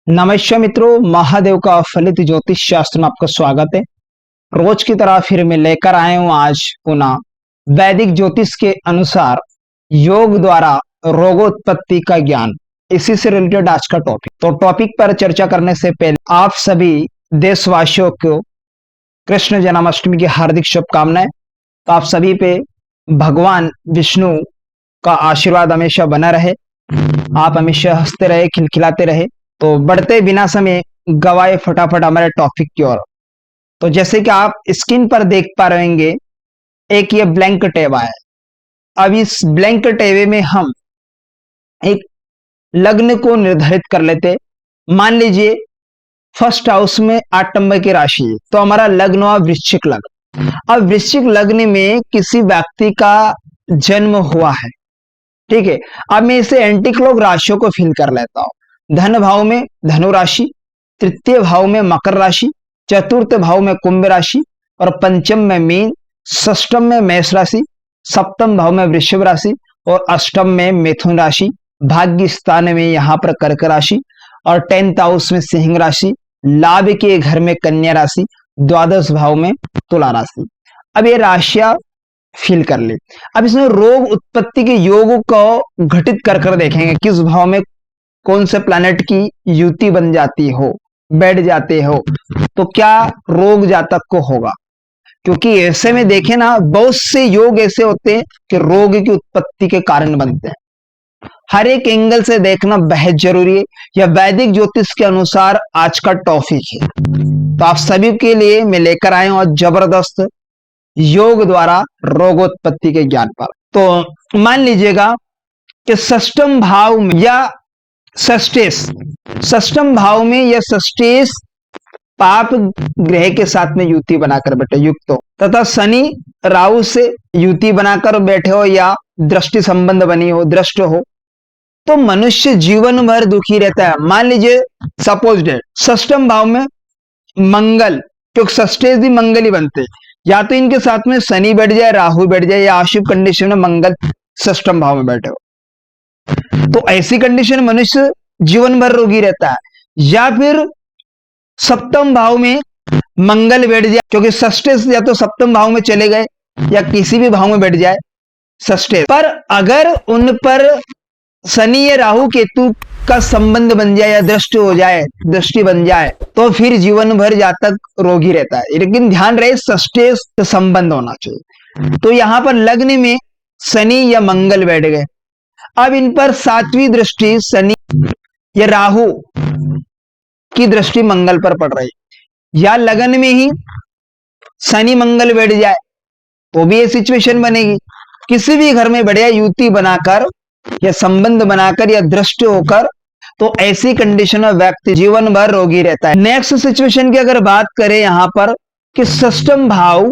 नमस्कार मित्रों, महादेव का फलित ज्योतिष शास्त्र में आपका स्वागत है। रोज की तरह फिर मैं लेकर आया हूं आज पुनः वैदिक ज्योतिष के अनुसार योग द्वारा रोगोत्पत्ति का ज्ञान, इसी से रिलेटेड आज का टॉपिक। तो टॉपिक पर चर्चा करने से पहले आप सभी देशवासियों को कृष्ण जन्माष्टमी की हार्दिक शुभकामनाएं। तो आप सभी पे भगवान विष्णु का आशीर्वाद हमेशा बना रहे, आप हमेशा हंसते रहे, खिलखिलाते रहे। तो बढ़ते बिना समय गवाए फटाफट हमारे टॉपिक की ओर। तो जैसे कि आप स्क्रीन पर देख पा रहे होंगे, एक ये ब्लैंक टेबा है। अब इस ब्लैंक टेबे में हम एक लग्न को निर्धारित कर लेते। मान लीजिए फर्स्ट हाउस में 8 नंबर की राशि है, तो हमारा लग्न हुआ वृश्चिक लग्न। अब वृश्चिक लग्न में किसी व्यक्ति का जन्म हुआ है, ठीक है। अब मैं इसे एंटी क्लॉक राशियों को फिल कर लेता हूं। धन भाव में धनु राशि, तृतीय भाव में मकर राशि, चतुर्थ भाव में कुंभ राशि और पंचम में मीन, षष्टम में मेष राशि, सप्तम भाव में वृषभ राशि और अष्टम में मिथुन राशि। भाग्य स्थान में यहां पर कर्क राशि और 10th हाउस में सिंह राशि, लाभ के घर में कन्या राशि, द्वादश भाव में तुला राशि। अब ये राशियां फिल कर ले। अब इसमें रोग उत्पत्ति के योग को घटित कर देखेंगे, किस भाव में कौन से प्लैनेट की युति बन जाती हो, बैठ जाते हो, तो क्या रोग जातक को होगा। क्योंकि ऐसे में देखें ना, बहुत से योग ऐसे होते हैं कि रोग की उत्पत्ति के कारण बनते हैं। हर एक एंगल से देखना बेहद जरूरी है। यह वैदिक ज्योतिष के अनुसार आज का टॉपिक है। तो आप सभी के लिए मैं लेकर आया हूं जबरदस्त योग द्वारा रोगोत्पत्ति के ज्ञान पर। तो मान लीजिएगा कि षष्टम भाव में या षष्टम भाव में या षष्टेश पाप ग्रह के साथ में युति बनाकर बैठे, युक्त हो, तथा शनि राहु से युति बनाकर बैठे हो या दृष्टि संबंध बनी हो, दृष्ट हो, तो मनुष्य जीवन भर दुखी रहता है। मान लीजिए सपोज डेट षष्टम भाव में मंगल, क्योंकि षष्टेश भी मंगल ही बनते, या तो इनके साथ में शनि बैठ जाए, राहु बैठ जाए, या अशुभ कंडीशन में मंगल षष्टम भाव में बैठे हो, तो ऐसी कंडीशन मनुष्य जीवन भर रोगी रहता है। या फिर सप्तम भाव में मंगल बैठ जाए, क्योंकि षष्टेश या तो सप्तम भाव में चले गए या किसी भी भाव में बैठ जाए षष्टेश, पर अगर उन पर शनि या राहु केतु का संबंध बन जाए या दृष्टि हो जाए, दृष्टि बन जाए, तो फिर जीवन भर जातक रोगी रहता है। लेकिन ध्यान रहे षष्टेश संबंध होना चाहिए। तो यहां पर लग्न में शनि या मंगल बैठ गए। अब इन पर 7वीं दृष्टि शनि या राहु की दृष्टि मंगल पर पड़ रही, या लगन में ही शनि मंगल बैठ जाए तो भी ये सिचुएशन बनेगी। किसी भी घर में बढ़िया युति बनाकर या संबंध बनाकर या दृष्ट होकर, तो ऐसी कंडीशन में व्यक्ति जीवन भर रोगी रहता है। नेक्स्ट सिचुएशन की अगर बात करें यहां पर कि षष्टम भाव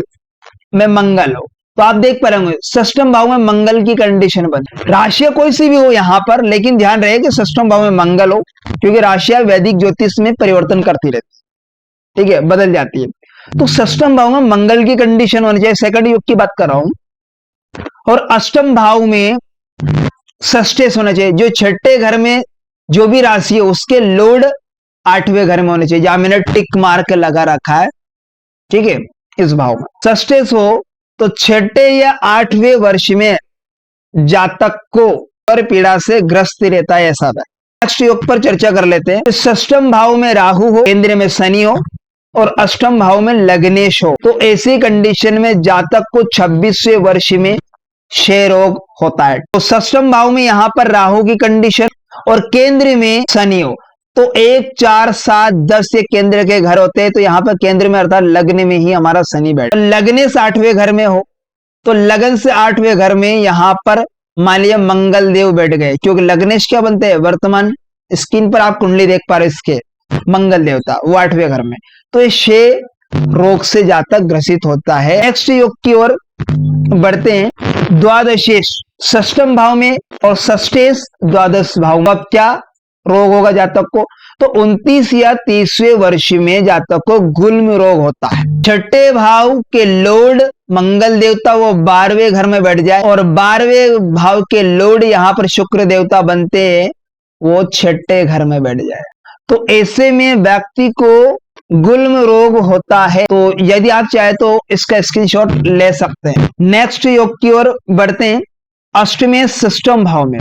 में मंगल हो, तो आप देख पा रहे होंगे षष्टम भाव में मंगल की कंडीशन बने। राशियां कोई सी भी हो यहां पर, लेकिन ध्यान रहे कि षष्टम भाव में मंगल हो, क्योंकि राशियां वैदिक ज्योतिष में परिवर्तन करती रहती, ठीक है, बदल जाती है। तो षष्टम भाव में मंगल की कंडीशन होनी चाहिए, सेकंड योग की बात कर रहा हूं। और अष्टम भाव में षष्टेश होना चाहिए, जो छठे घर में जो भी राशि है उसके लोड 8वें घर में होने चाहिए, जहां मैंने टिक मार्क लगा रखा है, ठीक है। इस भाव में षष्टेश हो तो छठे या 8वें वर्ष में जातक को पर पीड़ा से ग्रस्त रहता है, ऐसा है। नेक्स्ट योग पर चर्चा कर लेते हैं। षष्टम भाव में राहु हो, केंद्र में शनि हो और अष्टम भाव में लग्नेश हो, तो ऐसी कंडीशन में जातक को 26वें वर्ष में क्षय रोग होता है। तो षष्टम भाव में यहां पर राहु की कंडीशन और केंद्र में शनि हो, तो 1, 4, 7, 10 ये केंद्र के घर होते हैं। तो यहाँ पर केंद्र में अर्थात लग्न में ही हमारा शनि बैठ, लगने से 8वें घर में हो, तो लगन से 8वें घर में यहाँ पर मान लिया मंगल देव बैठ गए, क्योंकि लग्नेश क्या बनते हैं, वर्तमान स्क्रीन पर आप कुंडली देख पा रहे इसके मंगल देवता, वो 8वें घर में, तो ये क्षय रोग से जातक ग्रसित होता है। नेक्स्ट योग की ओर बढ़ते हैं। द्वादशेश षष्टम भाव में और षष्टेश द्वादश भाव में, अब क्या रोग होगा जातक को, तो 29 या 30वें वर्ष में जातक को गुल्म रोग होता है। छठे भाव के लॉर्ड मंगल देवता वो 12वें घर में बैठ जाए और 12वें भाव के लॉर्ड यहाँ पर शुक्र देवता बनते हैं, वो छठे घर में बैठ जाए, तो ऐसे में व्यक्ति को गुल्म रोग होता है। तो यदि आप चाहे तो इसका स्क्रीनशॉट ले सकते हैं। नेक्स्ट योग की ओर बढ़ते हैं। अष्टमें षष्ठम भाव में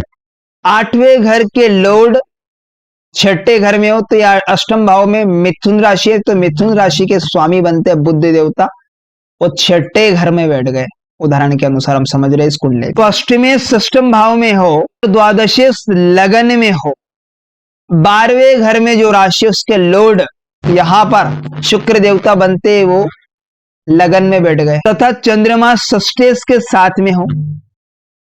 8वें घर के लॉर्ड छठे घर में हो तो या अष्टम भाव में मिथुन राशि है, तो मिथुन राशि के स्वामी बनते हैं बुध देवता, वो छठे घर में बैठ गए। उदाहरण के अनुसार हम समझ रहे हैं इस कुंडली। तो अष्टमें षष्ठम भाव में हो, द्वादशे लगन में हो, 12वें घर में जो राशि उसके लॉर्ड यहां पर शुक्र देवता बनते हैं, वो लगन में बैठ गए। तथा चंद्रमा षष्ठेश के साथ में हो,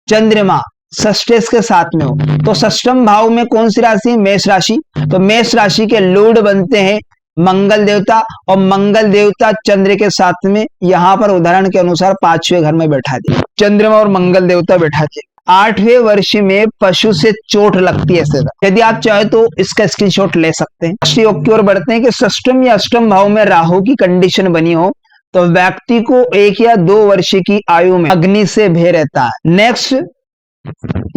चंद्रमा षष्ठेश के साथ में हो, तो षष्ठम भाव में कौन सी राशि? मेष राशि। तो मेष राशि के लॉर्ड बनते हैं मंगल देवता, और मंगल देवता चंद्र के साथ में यहां पर उदाहरण के अनुसार 5वें घर में बैठा दिया, चंद्रमा और मंगल देवता बैठा दिया। 8वें वर्ष में पशु से चोट लगती है सदा। यदि आप चाहे तो इसका स्क्रीनशॉट ले सकते हैं। अष्ट योग की ओर बढ़ते हैं कि षष्ठम या अष्टम भाव में राहु की कंडीशन बनी हो तो व्यक्ति को 1 या 2 वर्ष की आयु में अग्नि से भय रहता है। नेक्स्ट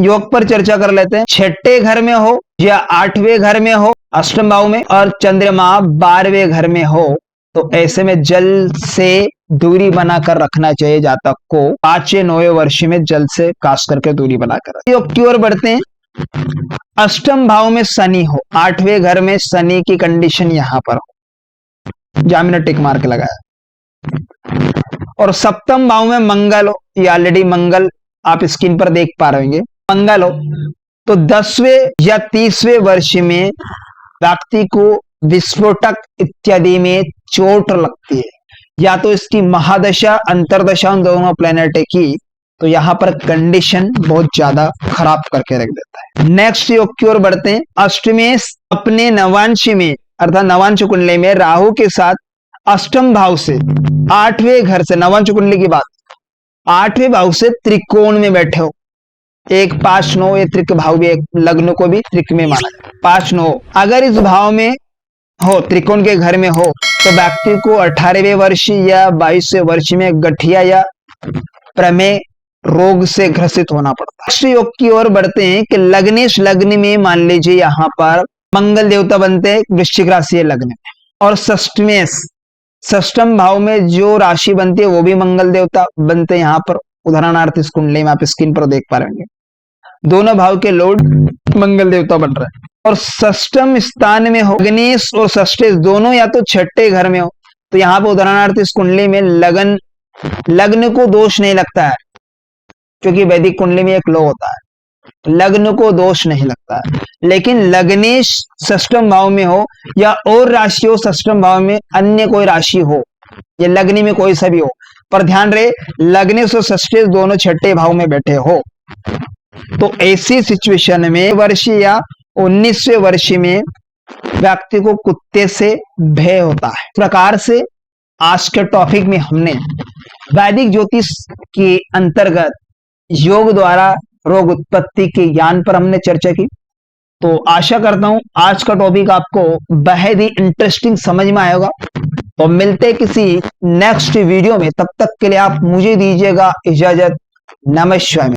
योग पर चर्चा कर लेते हैं। छठे घर में हो या 8वें घर में हो अष्टम भाव में, और चंद्रमा 12वें घर में हो, तो ऐसे में जल से दूरी बनाकर रखना चाहिए जातक को। 5 या 9वें वर्ष में जल से खास करके दूरी बनाकर। योग की ओर बढ़ते हैं। अष्टम भाव में शनि हो, 8वें घर में शनि की कंडीशन यहां पर हो, जहां मैंने टिक मार्क लगाया, और सप्तम भाव में मंगल हो, ये ऑलरेडी मंगल आप स्क्रीन पर देख पा रहे होंगे, मंगल हो, तो 10वें या 30वें वर्ष में व्यक्ति को विस्फोटक इत्यादि में चोट लगती है, या तो इसकी महादशा अंतरदशा उन दोनों प्लेनेट की, तो यहां पर कंडीशन बहुत ज्यादा खराब करके रख देता है। नेक्स्ट योग की ओर बढ़ते हैं। अष्टमें अपने नवांश में अर्थात नवांश कुंडली में राहु के साथ अष्टम भाव से 8वें घर से, नवांश कुंडली की बात, 8वें भाव से त्रिकोण में बैठे हो, 1 5 9, ये त्रिक भाव भी, एक लग्न को भी त्रिक में माना, 5 9 अगर इस भाव में हो, त्रिकोण के घर में हो, तो व्यक्ति को 18वें वर्ष या 22वें वर्ष में गठिया या प्रमेय रोग से ग्रसित होना पड़ता है। योग की ओर बढ़ते हैं कि लग्नेश लग्न में मान लीजिए यहां पर मंगल देवता बनते हैं, वृश्चिक राशि है लग्न में, और षष्ठम भाव में जो राशि बनती है वो भी मंगल देवता बनते हैं। यहां पर उदाहरणार्थ इस कुंडली में आप स्क्रीन पर देख पा रहे होंगे, दोनों भाव के लॉर्ड मंगल देवता बन रहे हैं। और षष्ठम स्थान में हो लग्नेश और षष्ठेश दोनों या तो छठे घर में हो, तो यहाँ पर उदाहरणार्थ इस कुंडली में लग्न को दोष नहीं लगता है, क्योंकि वैदिक कुंडली में एक लो होता है, लग्न को दोष नहीं लगता है। लेकिन लग्नेश षष्ठम भाव में हो या और राशि हो षष्ठम भाव में, अन्य कोई राशि हो या लग्न में कोई सा भी हो, पर ध्यान रहे लग्नेश और षष्ठेश दोनों छठे भाव में बैठे हो, तो ऐसी सिचुएशन में वर्ष या 19वें वर्ष में व्यक्ति को कुत्ते से भय होता है। इस प्रकार से आज के टॉपिक में हमने वैदिक ज्योतिष के अंतर्गत योग द्वारा रोग उत्पत्ति के ज्ञान पर हमने चर्चा की। तो आशा करता हूं आज का टॉपिक आपको बेहद ही इंटरेस्टिंग समझ में आएगा। तो मिलते हैं किसी नेक्स्ट वीडियो में, तब तक के लिए आप मुझे दीजिएगा इजाजत। नमस्कार।